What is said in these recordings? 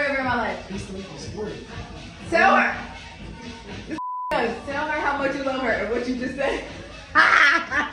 Ever in my life. Tell her. Tell her how much you love her and what you just said.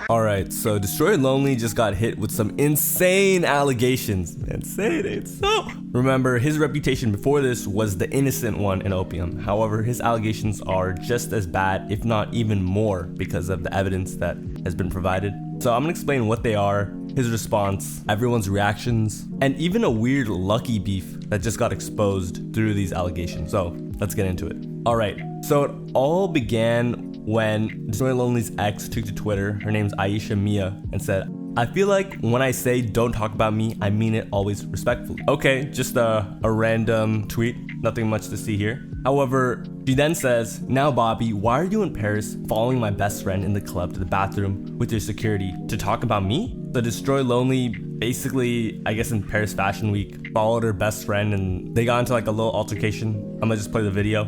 Alright, so Destroy Lonely just got hit with some insane allegations. Insane, it's so. Remember, his reputation before this was the innocent one in Opium. However, his allegations are just as bad, if not even more, because of the evidence that has been provided. So I'm gonna explain what they are, his response, everyone's reactions, and even a weird Lucky beef that just got exposed through these allegations. So let's get into it. Alright, so it all began when Destroy Lonely's ex took to Twitter, her name's Aisha Mia, and said, "I feel like when I say don't talk about me, I mean it always respectfully." Okay, just a random tweet, nothing much to see here. However, she then says, "Now Bobby, why are you in Paris following my best friend in the club to the bathroom with your security to talk about me?" The Destroy Lonely basically, I guess in Paris Fashion Week, followed her best friend and they got into like a little altercation. I'm gonna just play the video.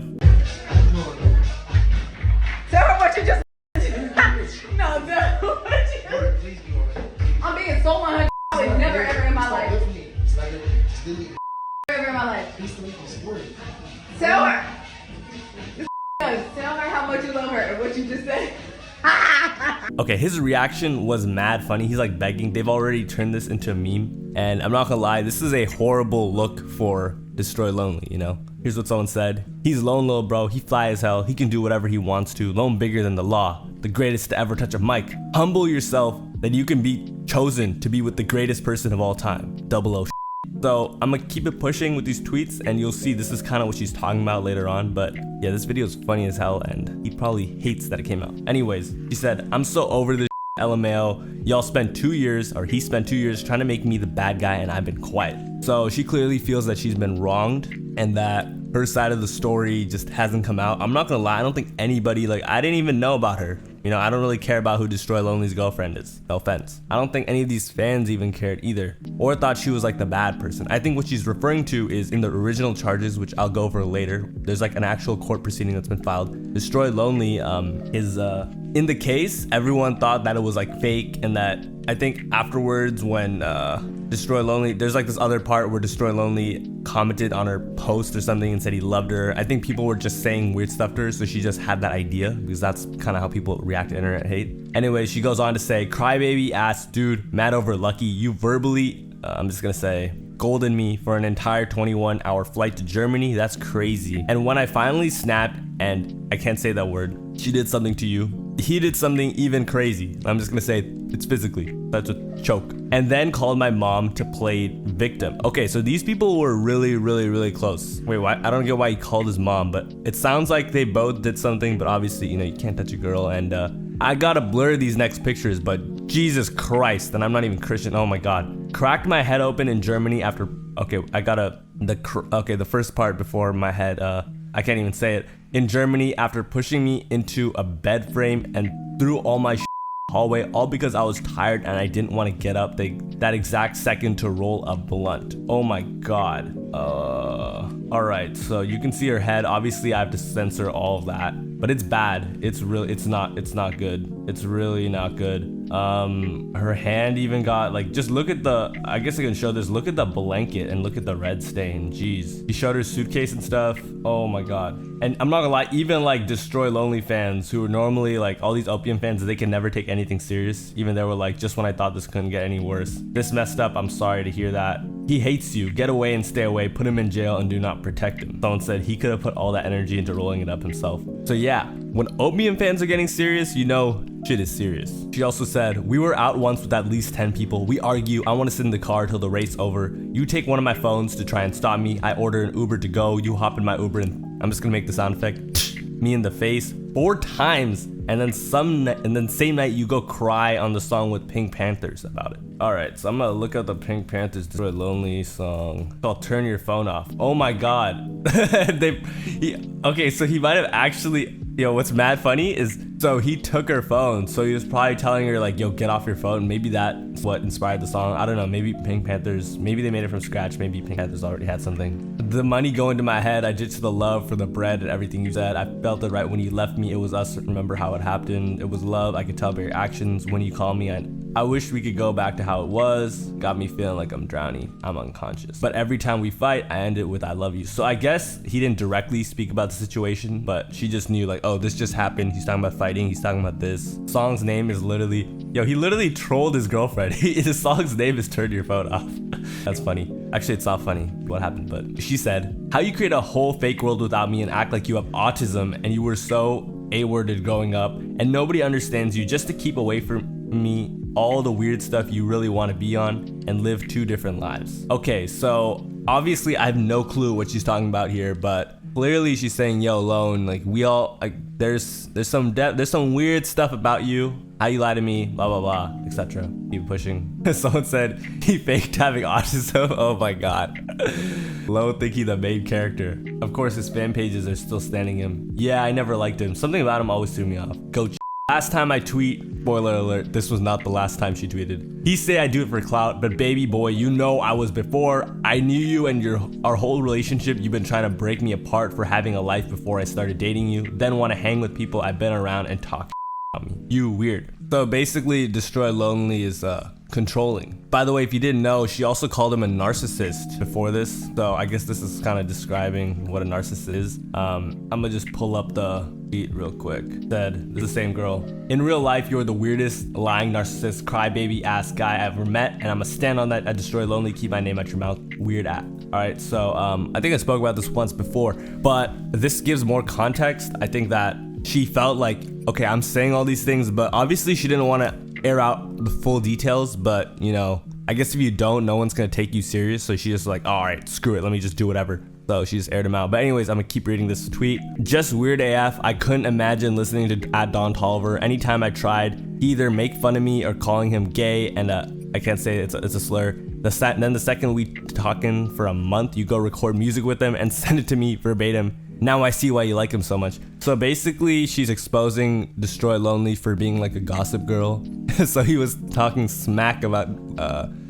Tell her what you just No, tell her what you I'm being so 100 never ever in my life. Ever in my life. Tell her. Tell her how much you love her and what you just said. Okay, his reaction was mad funny. He's like begging. They've already turned this into a meme. And I'm not gonna lie, this is a horrible look for Destroy Lonely, you know? Here's what someone said. "He's lone little bro, he fly as hell, he can do whatever he wants to, lone bigger than the law, the greatest to ever touch a mic. Humble yourself that you can be chosen to be with the greatest person of all time. Double O." So I'm gonna keep it pushing with these tweets and you'll see this is kind of what she's talking about later on, but yeah, this video is funny as hell and he probably hates that it came out. Anyways, she said, "I'm so over this LMAO. Y'all spent 2 years, or he spent 2 years trying to make me the bad guy and I've been quiet." So she clearly feels that she's been wronged and that her side of the story just hasn't come out. I'm not gonna lie, I don't think anybody, like, I didn't even know about her. You know, I don't really care about who Destroy Lonely's girlfriend is. No offense. I don't think any of these fans even cared either, or thought she was like the bad person. I think what she's referring to is in the original charges, which I'll go over later. There's like an actual court proceeding that's been filed. Destroy Lonely is in the case, everyone thought that it was like fake, and that I think afterwards when Destroy Lonely, there's like this other part where Destroy Lonely commented on her post or something and said he loved her. I think people were just saying weird stuff to her, so she just had that idea because that's kind of how people react to internet hate. Anyway, she goes on to say, "Crybaby ass dude, mad over Lucky, you verbally, I'm just gonna say, golden me for an entire 21-hour flight to Germany. That's crazy. And when I finally snapped, and I can't say that word, she did something to you. He did something even crazy. I'm just gonna say it's physically. That's a choke. And then called my mom to play victim." Okay, so these people were really, really, really close. Wait, why? I don't get why he called his mom, but it sounds like they both did something, but obviously, you know, you can't touch a girl. And I gotta blur these next pictures, but Jesus Christ, and I'm not even Christian. Oh my God. "Cracked my head open in Germany after," okay, I gotta, the first part before my head, I can't even say it. "In Germany after pushing me into a bed frame and threw all my hallway, all because I was tired and I didn't want to get up that exact second to roll a blunt." Oh my God. Alright, so you can see her head. Obviously I have to censor all of that, but it's bad. It's not good. It's really not good. Her hand even got like, just look at the, I guess I can show this, look at the blanket and look at the red stain. Jeez. He showed her suitcase and stuff. Oh my God. And I'm not gonna lie, even like Destroy Lonely fans who are normally like all these Opium fans, they can never take anything serious. Even they were like, "Just when I thought this couldn't get any worse. This messed up, I'm sorry to hear that. He hates you, get away and stay away, put him in jail and do not protect him." Someone said he could have put all that energy into rolling it up himself. So yeah, when Opium fans are getting serious, you know shit is serious. She also said, "We were out once with at least 10 people. We argue, I want to sit in the car till the race over. You take one of my phones to try and stop me. I order an Uber to go. You hop in my Uber and," I'm just gonna make the sound effect, "me in the face 4 times. And then same night you go cry on the song with Pink Panthers about it." Alright, so I'm gonna look up the Pink Panthers Destroy Lonely song. It's called "Turn Your Phone Off." Oh my God. Okay, so he might have actually, yo, what's mad funny is, so he took her phone, so he was probably telling her like, "Yo, get off your phone." Maybe that's what inspired the song. I don't know, maybe Pink Panthers, maybe they made it from scratch, maybe Pink Panthers already had something. "The money going to my head, I ditched the love for the bread and everything you said. I felt it right when you left me, it was us, remember how it happened, it was love, I could tell by your actions, when you call me, I wish we could go back to how it was. Got me feeling like I'm drowning. I'm unconscious. But every time we fight, I end it with I love you. So I guess he didn't directly speak about the situation, but she just knew like, oh, this just happened. He's talking about fighting. He's talking about this. Song's name is literally, yo, he literally trolled his girlfriend. The song's name is Turn Your Phone Off. That's funny. Actually, it's not funny what happened, but she said, how you create a whole fake world without me and act like you have autism and you were so A-worded growing up and nobody understands you just to keep away from me all the weird stuff you really want to be on and live two different lives. Okay, so obviously I have no clue what she's talking about here, but clearly she's saying, yo, Lone, like we all, like there's some weird stuff about you, how you lie to me, blah, blah, blah, etc. Keep pushing. Someone said he faked having autism. Oh my God. Lone thinking the main character. Of course, his fan pages are still standing him. Yeah, I never liked him. Something about him always threw me off. Go last time I tweet, spoiler alert, this was not the last time she tweeted. He say I do it for clout, but baby boy, you know I was before. I knew you and our whole relationship, you've been trying to break me apart for having a life before I started dating you, then want to hang with people I've been around and talk about me. You weird. So basically, Destroy Lonely is controlling. By the way, if you didn't know, she also called him a narcissist before this. So I guess this is kind of describing what a narcissist is. I'm gonna just pull up the tweet real quick. Said, this is the same girl. In real life, you're the weirdest, lying, narcissist, crybaby ass guy I ever met, and I'm gonna stand on that at Destroy Lonely, keep my name out your mouth, weird at. Alright, so I think I spoke about this once before, but this gives more context. I think that she felt like, okay, I'm saying all these things, but obviously she didn't want to air out the full details, but you know, I guess if you don't, no one's gonna take you serious, so she just like, all right, screw it, let me just do whatever. So she just aired him out. But anyways, I'm gonna keep reading this tweet. Just weird AF. I couldn't imagine listening to Don Tolliver. Anytime I tried, he either make fun of me or calling him gay, and I can't say it's a slur. Then the second we talking for a month, you go record music with him and send it to me verbatim. Now I see why you like him so much. So basically, she's exposing Destroy Lonely for being like a gossip girl. So he was talking smack about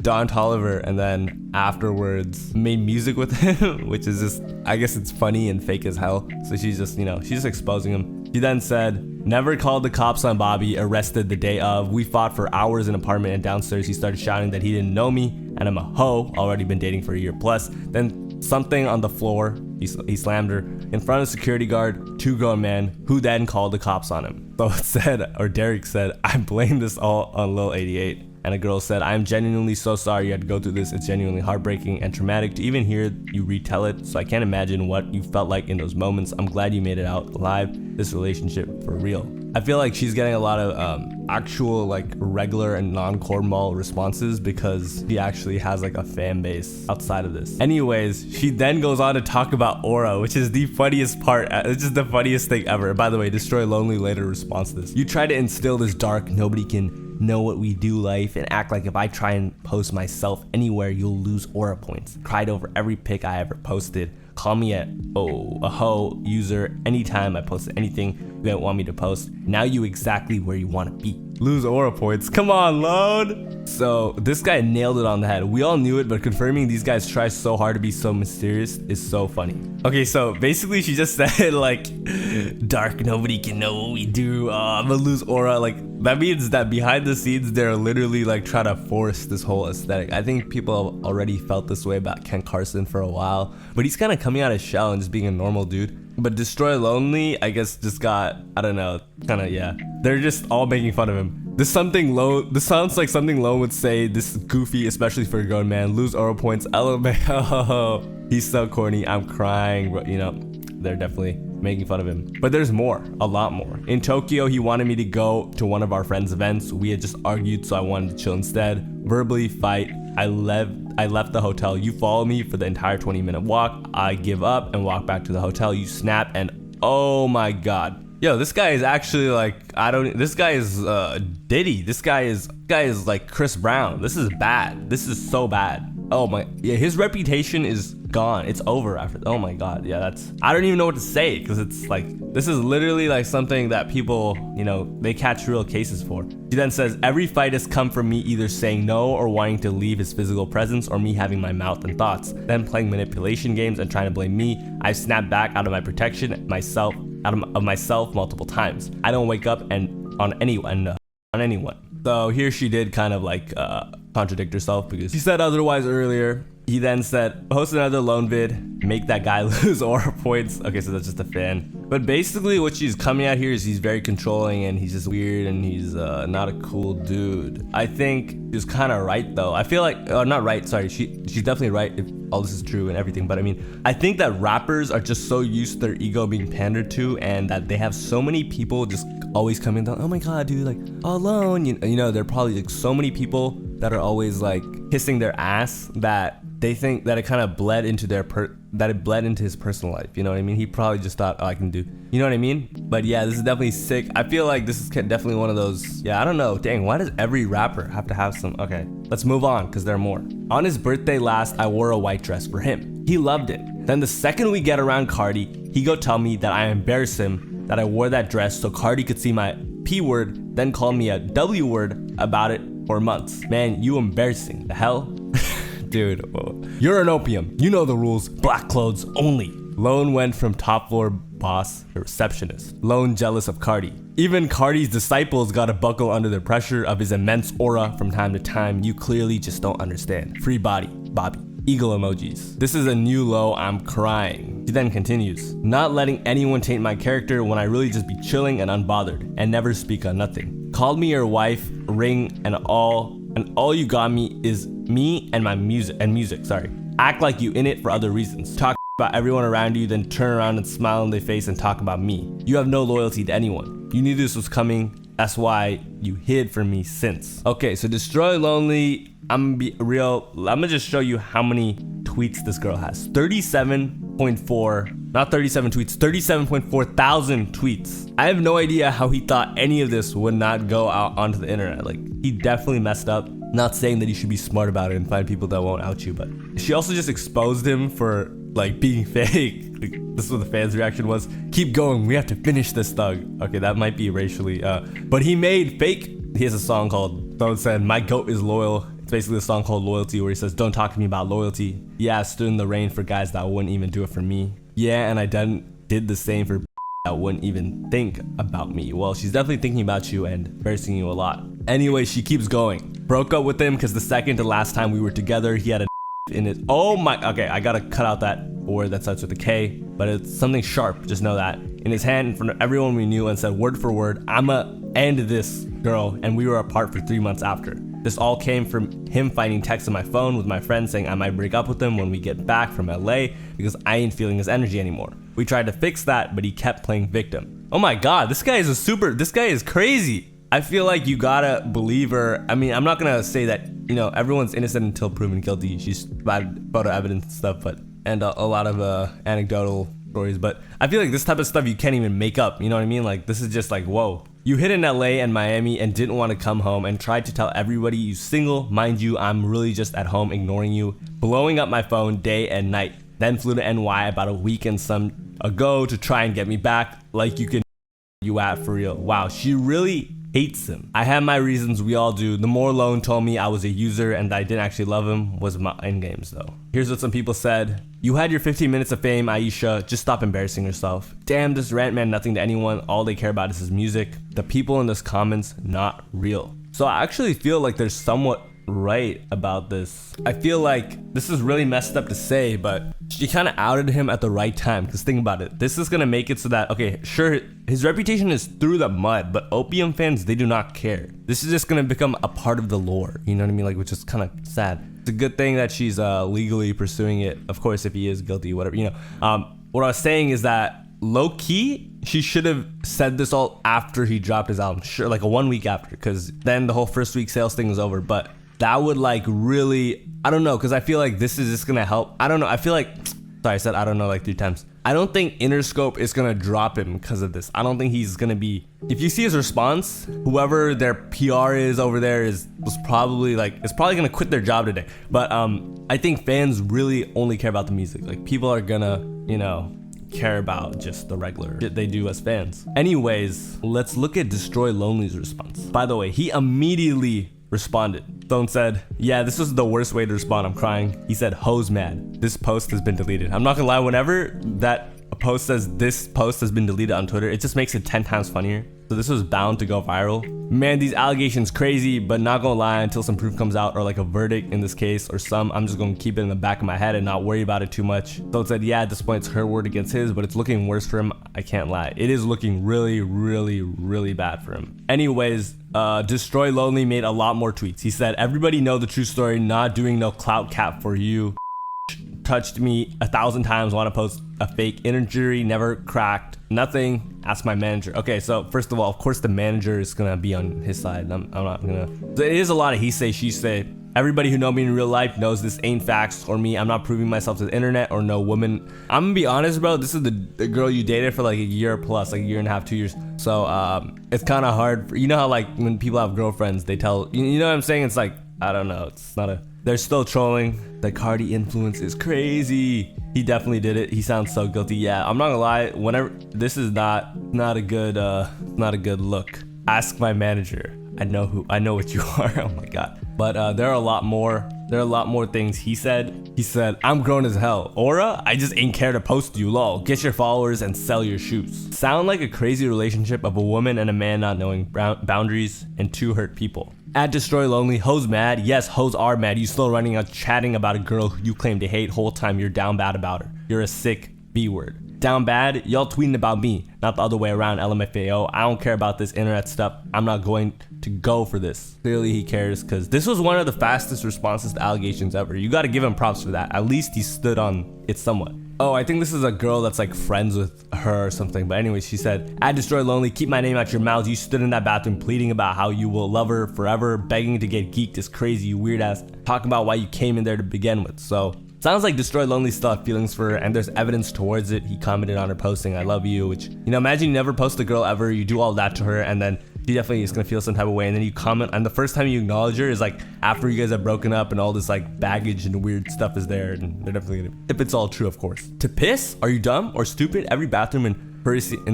Don Tolliver, and then afterwards made music with him, which is just, I guess it's funny and fake as hell. So she's just, you know, she's just exposing him. She then said, never called the cops on Bobby, arrested the day of. We fought for hours in an apartment, and downstairs he started shouting that he didn't know me and I'm a hoe, already been dating for a year plus. Then something on the floor, he slammed her in front of a security guard, two grown men, who then called the cops on him. So it said, or Derek said, I blame this all on Lil 88. And a girl said, I am genuinely so sorry you had to go through this. It's genuinely heartbreaking and traumatic to even hear you retell it. So I can't imagine what you felt like in those moments. I'm glad you made it out alive. This relationship for real. I feel like she's getting a lot of actual like regular and non-cornball responses because she actually has like a fan base outside of this. Anyways, she then goes on to talk about Aura, which is the funniest part. It's just the funniest thing ever. By the way, Destroy Lonely later responds to this. You try to instill this dark, nobody can know what we do life and act like if I try and post myself anywhere, you'll lose aura points. Cried over every pic I ever posted. Call me a hoe user anytime I post anything you don't want me to post. Now you exactly where you want to be. Lose aura points. Come on, load. So this guy nailed it on the head. We all knew it, but confirming these guys try so hard to be so mysterious is so funny. Okay, so basically she just said like, dark, nobody can know what we do. I'm gonna lose aura. Like that means that behind the scenes, they're literally like trying to force this whole aesthetic. I think people have already felt this way about Ken Carson for a while, but he's kind of coming out of his shell and just being a normal dude. But Destroy Lonely, I guess, just got, I don't know, kind of, yeah. They're just all making fun of him. This sounds like something Lone would say. This is goofy, especially for a grown man. Lose aura points, LMAO. He's so corny, I'm crying. But, you know, they're definitely making fun of him. But there's more, a lot more. In Tokyo, he wanted me to go to one of our friends' events. We had just argued, so I wanted to chill instead. Verbally fight. I left the hotel. You follow me for the entire 20-minute walk. I give up and walk back to the hotel. You snap and oh my god. Yo, this guy is actually like, this guy is Diddy. This guy is like Chris Brown. This is bad. This is so bad. Oh my, yeah, his reputation is gone. It's over after, oh my god. Yeah, I don't even know what to say because it's like, this is literally like something that people, you know, they catch real cases for. She then says, every fight has come from me either saying no or wanting to leave his physical presence or me having my mouth and thoughts, then playing manipulation games and trying to blame me. I've snapped back out of my protection, out of myself multiple times. I don't wake up on anyone. So here she did kind of like contradict herself because she said otherwise earlier. He then said, post another loan vid, make that guy lose aura points. Okay, so that's just a fan. But basically what she's coming at here is he's very controlling and he's just weird and he's not a cool dude. I think she's kind of right though. I feel like, not right, sorry. She's definitely right if all this is true and everything. But I mean, I think that rappers are just so used to their ego being pandered to and that they have so many people just always coming down, oh my God, dude, like alone. You know, there are probably like so many people that are always like kissing their ass that they think that it kind of bled into his personal life. You know what I mean? He probably just thought, oh, I can do, you know what I mean? But yeah, this is definitely sick. I feel like this is definitely one of those, yeah, I don't know. Dang, why does every rapper have to have some? Okay, let's move on because there are more. On his birthday last, I wore a white dress for him. He loved it. Then the second we get around Cardi, he go tell me that I embarrass him that I wore that dress so Cardi could see my P word, then call me a W word about it for months. Man, you embarrassing. The hell? Dude, you're an opium. You know the rules. Black clothes only. Lone went from top floor boss to receptionist. Lone jealous of Cardi. Even Cardi's disciples gotta buckle under the pressure of his immense aura from time to time. You clearly just don't understand. Free body, Bobby. Eagle emojis. This is a new low, I'm crying. He then continues, not letting anyone taint my character when I really just be chilling and unbothered and never speak on nothing. Called me your wife, ring, and all you got me is me and my music, sorry. Act like you in it for other reasons. Talk about everyone around you, then turn around and smile in their face and talk about me. You have no loyalty to anyone. You knew this was coming. That's why you hid from me since. Okay, so Destroy Lonely, I'm gonna be real. I'm gonna just show you how many tweets this girl has. 37.4, not 37 tweets, 37.4 thousand tweets. I have no idea how he thought any of this would not go out onto the internet. Like, he definitely messed up. Not saying that you should be smart about it and find people that won't out you, but she also just exposed him for like being fake. Like, this is what the fans' reaction was. Keep going, we have to finish this, thug. Okay, that might be racially, but he made fake. He has a song called, someone said, my goat is loyal. It's basically a song called Loyalty where he says, don't talk to me about loyalty. Yeah, I stood in the rain for guys that wouldn't even do it for me. Yeah, and I did the same for that wouldn't even think about me. Well, she's definitely thinking about you and embarrassing you a lot. Anyway, she keeps going. Broke up with him because the second to last time we were together, he had a in it. Oh my, okay, I gotta cut out that word that starts with a K, but it's something sharp, just know that. In his hand in front of everyone we knew and said word for word, I'ma end this girl, and we were apart for 3 months after. This all came from him finding texts on my phone with my friend saying I might break up with him when we get back from LA because I ain't feeling his energy anymore. We tried to fix that, but he kept playing victim. Oh my God, this guy is crazy. I feel like you gotta believe her. I mean, I'm not gonna say that, you know, everyone's innocent until proven guilty. She's bad photo evidence and stuff, and a lot of anecdotal stories. But I feel like this type of stuff you can't even make up. You know what I mean? Like, this is just like, whoa. You hid in LA and Miami and didn't want to come home and tried to tell everybody you single. Mind you, I'm really just at home ignoring you, blowing up my phone day and night. Then flew to NY about a week and some ago to try and get me back. Like you can you at for real. Wow, she really hates him. I have my reasons, we all do. The more Lone told me I was a user and that I didn't actually love him was my end games though. Here's what some people said. You had your 15 minutes of fame, Aisha. Just stop embarrassing yourself. Damn, this rant meant nothing to anyone. All they care about is his music. The people in this comments, not real. So I actually feel like there's somewhat right about this. I feel like this is really messed up to say, but she kind of outed him at the right time. Because think about it, this is gonna make it so that, okay, sure, his reputation is through the mud, but opium fans, they do not care. This is just gonna become a part of the lore, you know what I mean? Like, which is kind of sad. It's a good thing that she's legally pursuing it. Of course, if he is guilty, whatever, you know. What I was saying is that low-key, she should have said this all after he dropped his album. Sure, like a 1 week after, because then the whole first week sales thing was over. But that would like really, I don't know, because I feel like this is just gonna help. I don't know, I feel like, sorry, I said I don't know like 3 times. I don't think Interscope is gonna drop him because of this. I don't think he's gonna be, if you see his response, whoever their PR is over there is probably gonna quit their job today. But I think fans really only care about the music. Like, people are gonna, you know, care about just the regular shit they do as fans. Anyways, let's look at Destroy Lonely's response. By the way, he immediately responded. Stone said, yeah, this was the worst way to respond, I'm crying. He said, hoes mad. This post has been deleted. I'm not gonna lie, whenever that a post says this post has been deleted on Twitter, it just makes it 10 times funnier. so this was bound to go viral. Man, these allegations crazy, but not gonna lie, until some proof comes out or like a verdict in this case or I'm just gonna keep it in the back of my head and not worry about it too much. So it said, yeah, at this point it's her word against his, but it's looking worse for him. I can't lie. It is looking really, really, really bad for him. Anyways, Destroy Lonely made a lot more tweets. He said, everybody know the true story, not doing no clout cap for you. Touched me 1,000 times, want to post a fake injury, never cracked, nothing, ask my manager. Okay, so first of all, of course the manager is gonna be on his side. I'm not gonna, so it is a lot of he say, she say. Everybody who know me in real life knows this ain't facts or me. I'm not proving myself to the internet or no woman. I'm gonna be honest, bro, this is the girl you dated for like a year plus, like a year and a half, 2 years. So it's kind of hard for, you know how like when people have girlfriends, they tell, you know what I'm saying? It's like, I don't know, it's not a, they're still trolling. The Cardi influence is crazy. He definitely did it. He sounds so guilty. Yeah, I'm not gonna lie. Whenever this is not a good look. Ask my manager. I know what you are. Oh my god. But there are a lot more. There are a lot more things he said. He said, I'm grown as hell. Aura, I just ain't care to post you. Lol. Get your followers and sell your shoes. Sound like a crazy relationship of a woman and a man not knowing boundaries and two hurt people. At Destroy Lonely, hoes mad. Yes, hoes are mad. You still running out chatting about a girl who you claim to hate whole time you're down bad about her. You're a sick B-word. Down bad? Y'all tweeting about me, not the other way around, LMFAO. I don't care about this internet stuff. I'm not going to go for this. Clearly he cares, because this was one of the fastest responses to allegations ever. You got to give him props for that. At least he stood on it somewhat. Oh, I think this is a girl that's like friends with her or something. But anyways, she said, at Destroy Lonely, keep my name out your mouth. You stood in that bathroom pleading about how you will love her forever. Begging to get geeked is crazy, you weird ass. Talking about why you came in there to begin with. So sounds like Destroy Lonely still had feelings for her, and there's evidence towards it. He commented on her posting, I love you, which, you know, imagine you never post a girl ever, you do all that to her, and then she definitely is gonna feel some type of way, and then you comment, and the first time you acknowledge her is like after you guys have broken up and all this like baggage and weird stuff is there, and they're definitely gonna, if it's all true, of course. To piss? Are you dumb or stupid? Every bathroom in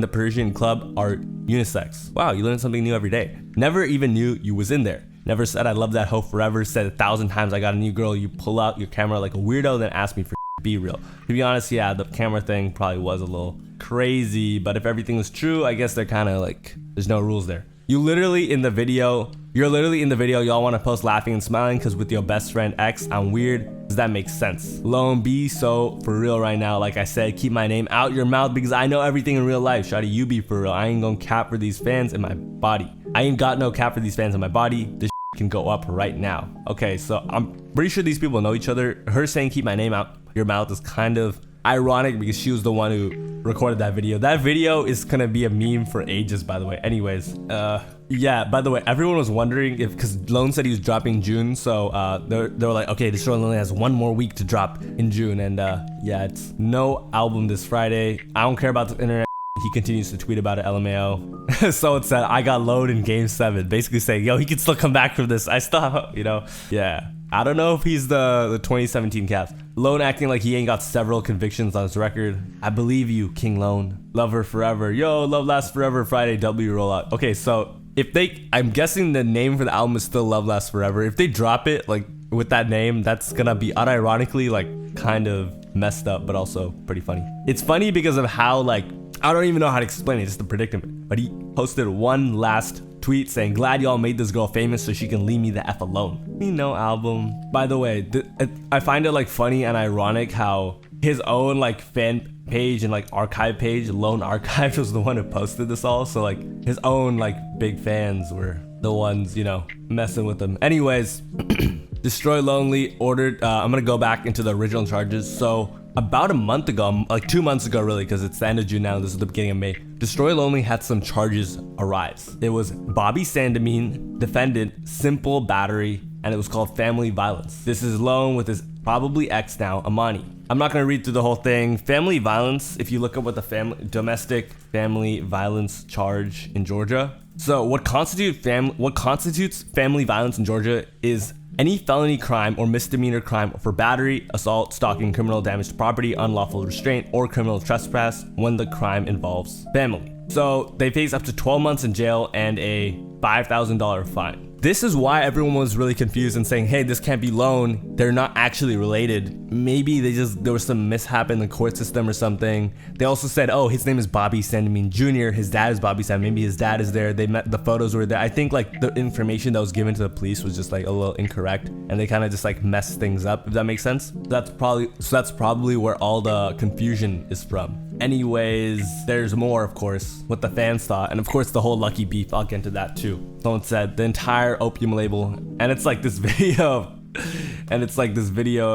the Parisian club are unisex. Wow, you learn something new every day. Never even knew you was in there. Never said I love that hoe forever. Said 1,000 times I got a new girl. You pull out your camera like a weirdo, then ask me for be real. To be honest, yeah, the camera thing probably was a little crazy, but if everything was true, I guess they're kind of like, there's no rules there. You're literally in the video, y'all want to post laughing and smiling because with your best friend X, I'm weird. Does that make sense? Lone be so for real right now. Like I said, keep my name out your mouth because I know everything in real life. Shawty, you be for real. I ain't gonna cap for these fans in my body. I ain't got no cap for these fans in my body. This can go up right now. Okay, so I'm pretty sure these people know each other. Her saying keep my name out your mouth is kind of ironic because she was the one who recorded that video. That video is gonna be a meme for ages, by the way. Anyways, yeah, by the way, everyone was wondering if, because Lone said he was dropping June, so they were like, okay, Destroy Lonely has one more week to drop in June, and yeah, it's no album this Friday. I don't care about the internet. He continues to tweet about it, LMAO. So it said, I got load in game 7, basically saying, yo, he can still come back from this. I still have, you know, yeah. I don't know if he's the 2017 Cavs. Lone acting like he ain't got several convictions on his record. I believe you, King Lone. Love her forever. Yo, love lasts forever. Friday W rollout. Okay, so if they, I'm guessing the name for the album is still Love Lasts Forever. If they drop it like with that name, that's gonna be unironically like kind of messed up, but also pretty funny. It's funny because of how like, I don't even know how to explain it, just the predicament. But he posted one last tweet saying, glad y'all made this girl famous so she can leave me the F alone. Me no album. By the way, I find it like funny and ironic how his own like fan page and like archive page, Lone Archive, was the one who posted this all. So like his own like big fans were the ones, you know, messing with him. Anyways, Destroy Lonely ordered, I'm gonna go back into the original charges. So about a month ago, like 2 months ago really, because it's the end of June now, this is the beginning of May, Destroy Lonely had some charges arise. It was Bobby Sandemean, defendant, simple battery, and it was called family violence. This is Lone with his probably ex now, Amani. I'm not gonna read through the whole thing. Family violence, if you look up what the domestic family violence charge in Georgia. So what constitutes family violence in Georgia is any felony crime or misdemeanor crime for battery, assault, stalking, criminal damage to property, unlawful restraint, or criminal trespass when the crime involves family. So they face up to 12 months in jail and a $5,000 fine. This is why everyone was really confused and saying, hey, this can't be Lone. They're not actually related. Maybe there was some mishap in the court system or something. They also said, oh, his name is Bobby Sandemean Jr. His dad is Bobby Sandemean. Maybe his dad is there. They met, the photos were there. I think like the information that was given to the police was just like a little incorrect, and they kind of just like messed things up, if that makes sense. That's probably where all the confusion is from. Anyways, there's more, of course, what the fans thought, and of course the whole Lucky beef. I'll get into that too. Someone said the entire Opium label, and it's like this video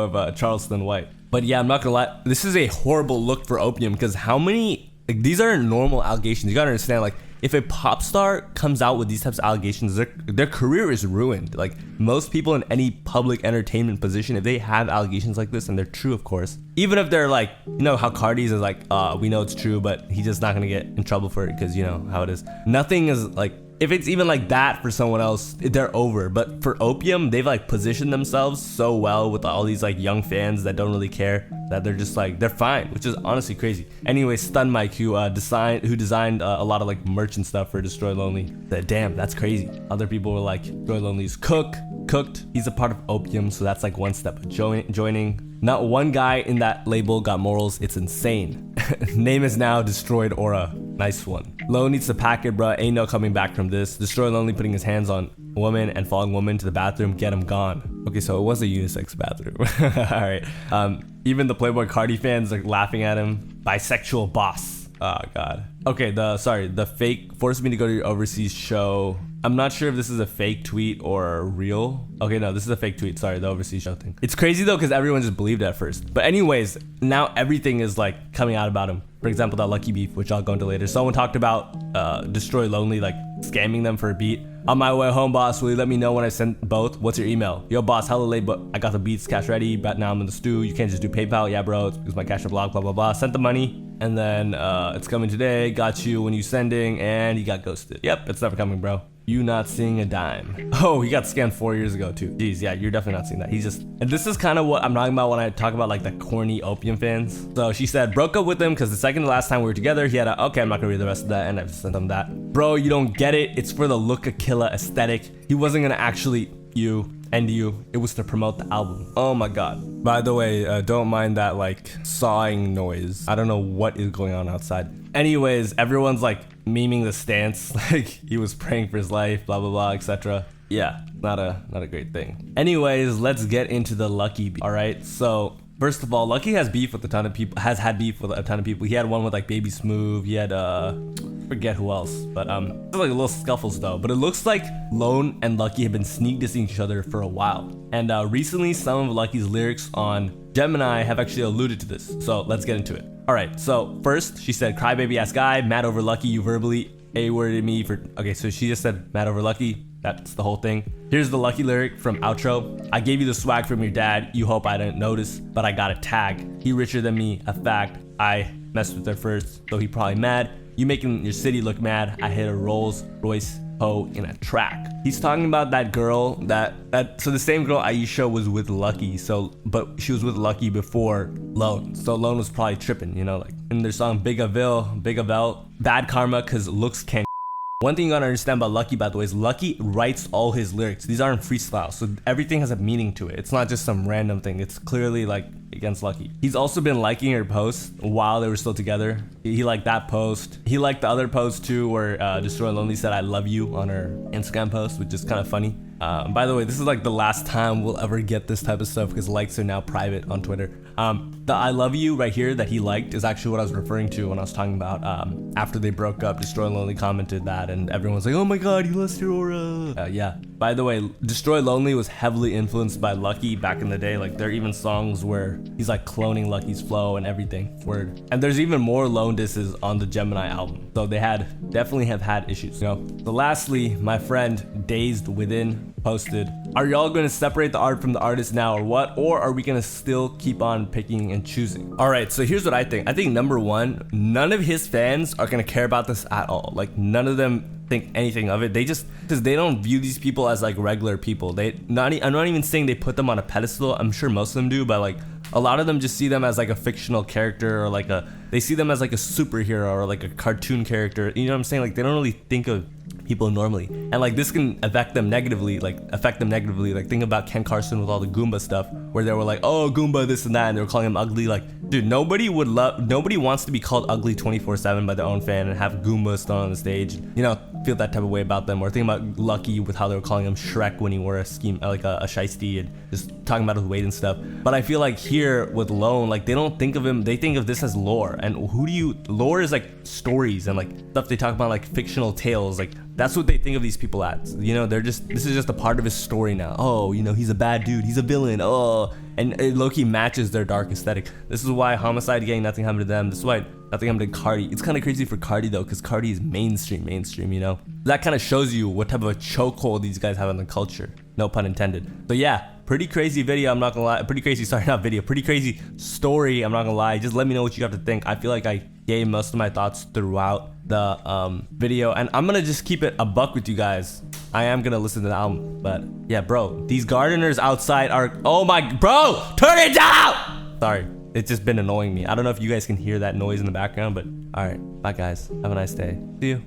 of Charleston White. But yeah, I'm not gonna lie, this is a horrible look for Opium, because how many, like, these aren't normal allegations. You gotta understand, like, if a pop star comes out with these types of allegations, their career is ruined. Like, most people in any public entertainment position, if they have allegations like this, and they're true, of course, even if they're like, you know how Cardi's is like, we know it's true, but he's just not gonna get in trouble for it, because you know how it is. Nothing is like, if it's even like that for someone else, they're over. But for Opium, they've like positioned themselves so well with all these like young fans that don't really care, that they're just like, they're fine, which is honestly crazy. Anyway, Stun Mike, who designed a lot of like merch and stuff for Destroy Lonely, said, damn, that's crazy. Other people were like, Destroy Lonely's cooked. He's a part of Opium, so that's like one step of joining. Not one guy in that label got morals. It's insane. Name is now Destroyed Aura. Nice one. Lone needs to pack it, bruh. Ain't no coming back from this. Destroy Lonely putting his hands on woman and following woman to the bathroom. Get him gone. Okay, so it was a unisex bathroom. All right. Even the Playboy Cardi fans are laughing at him. Bisexual boss. Oh god. Okay, the fake forced me to go to your overseas show. I'm not sure if this is a fake tweet or real. Okay, no, this is a fake tweet. Sorry, the overseas show thing. It's crazy though, because everyone just believed it at first. But anyways, now everything is like coming out about him. For example, that Lucky beef, which I'll go into later. Someone talked about Destroy Lonely, like scamming them for a beat. On my way home, boss, will you let me know when I send both? What's your email? Yo, boss, hella late, but I got the beats, cash ready, but now I'm in the stew. You can't just do PayPal. Yeah, bro, it's because my cash are blocked, blah, blah, blah. Sent the money, and then it's coming today. Got you when you sending, and you got ghosted. Yep, it's never coming, bro. You not seeing a dime. Oh, he got scammed 4 years ago too. Jeez, yeah, you're definitely not seeing that. He's just, and this is kind of what I'm talking about when I talk about like the corny Opium fans. So she said, broke up with him because the second to last time we were together, he had a, okay, I'm not gonna read the rest of that, and I've sent him that. Bro, you don't get it. It's for the look-a-killa aesthetic. He wasn't gonna actually end you. It was to promote the album. Oh my god. By the way, don't mind that like sawing noise. I don't know what is going on outside. Anyways, everyone's like memeing the stance, like he was praying for his life, blah blah blah, etc. Yeah, not a great thing. Anyways, let's get into the Lucky beef. All right, so first of all, Lucky has beef with a ton of people. Has had beef with a ton of people. He had one with like Baby Smooth. He had forget who else, but like little scuffles though. But it looks like Lone and Lucky have been sneak dissing each other for a while. And recently, some of Lucky's lyrics on Gemini have actually alluded to this. So let's get into it. All right, so first she said, crybaby ass guy, mad over Lucky, you verbally A-worded me for, okay, so she just said mad over Lucky. That's the whole thing. Here's the Lucky lyric from outro. I gave you the swag from your dad. You hope I didn't notice, but I got a tag. He richer than me, a fact. I messed with her first, so he probably mad. You making your city look mad. I hit a Rolls Royce hoe in a track. He's talking about that girl so the same girl Aisha was with Lucky, but she was with Lucky before Lone. So Lone was probably tripping, you know, like in their song Big Avil, bad karma cause looks can't. One thing you gotta understand about Lucky, by the way, is Lucky writes all his lyrics. These aren't freestyle, so everything has a meaning to it. It's not just some random thing. It's clearly like against Lucky. He's also been liking her posts while they were still together. He liked that post. He liked the other post too, where Destroy Lonely said I love you on her Instagram post, which is kind of funny. By the way, this is like the last time we'll ever get this type of stuff because likes are now private on Twitter. The I love you right here that he liked is actually what I was referring to when I was talking about after they broke up. Destroy Lonely commented that, and everyone's like, oh my god, you lost your aura. Yeah. By the way, Destroy Lonely was heavily influenced by Lucky back in the day. Like there are even songs where he's like cloning Lucky's flow and everything. Word. And there's even more Lone disses on the Gemini album. So they definitely have had issues. You know. So lastly, my friend Dazed Within posted, are y'all going to separate the art from the artist now or what? Or are we going to still keep on picking and choosing? All right, so here's what I think. I think number one, none of his fans are going to care about this at all. Like none of them think anything of it. They just, because they don't view these people as like regular people. I'm not even saying they put them on a pedestal. I'm sure most of them do, but like a lot of them just see them as like a fictional character, or they see them as like a superhero or like a cartoon character. You know what I'm saying? Like they don't really think of people normally, and like this can affect them negatively. Like think about Ken Carson with all the Goomba stuff, where they were like, oh, Goomba this and that, and they were calling him ugly. Like, dude, nobody wants to be called ugly 24/7 by their own fan and have Goomba still on the stage, you know, feel that type of way about them. Or think about Lucky with how they were calling him Shrek when he wore a scheme like a shiesty, and just talking about his weight and stuff. But I feel like here with Lone, like they don't think of him, they think of this as lore. And lore is like stories and like stuff they talk about, like fictional tales. Like that's what they think of these people as, you know. This is just a part of his story now. Oh, you know, he's a bad dude, he's a villain. Oh, and it low-key matches their dark aesthetic. This is why Homicide Gang, Nothing Happened to Them. This is why Nothing Happened to Cardi. It's kind of crazy for Cardi though, because Cardi is mainstream, you know. That kind of shows you what type of a chokehold these guys have on the culture. No pun intended. So yeah, pretty crazy video, I'm not gonna lie. Pretty crazy story, I'm not gonna lie. Just let me know what you have to think. I feel like I gave most of my thoughts throughout the video, and I'm gonna just keep it a buck with you guys. I am gonna listen to the album, but yeah, bro, these gardeners outside are, oh my, bro, turn it down. Sorry, it's just been annoying me. I don't know if you guys can hear that noise in the background, but all right, bye guys, have a nice day, see you.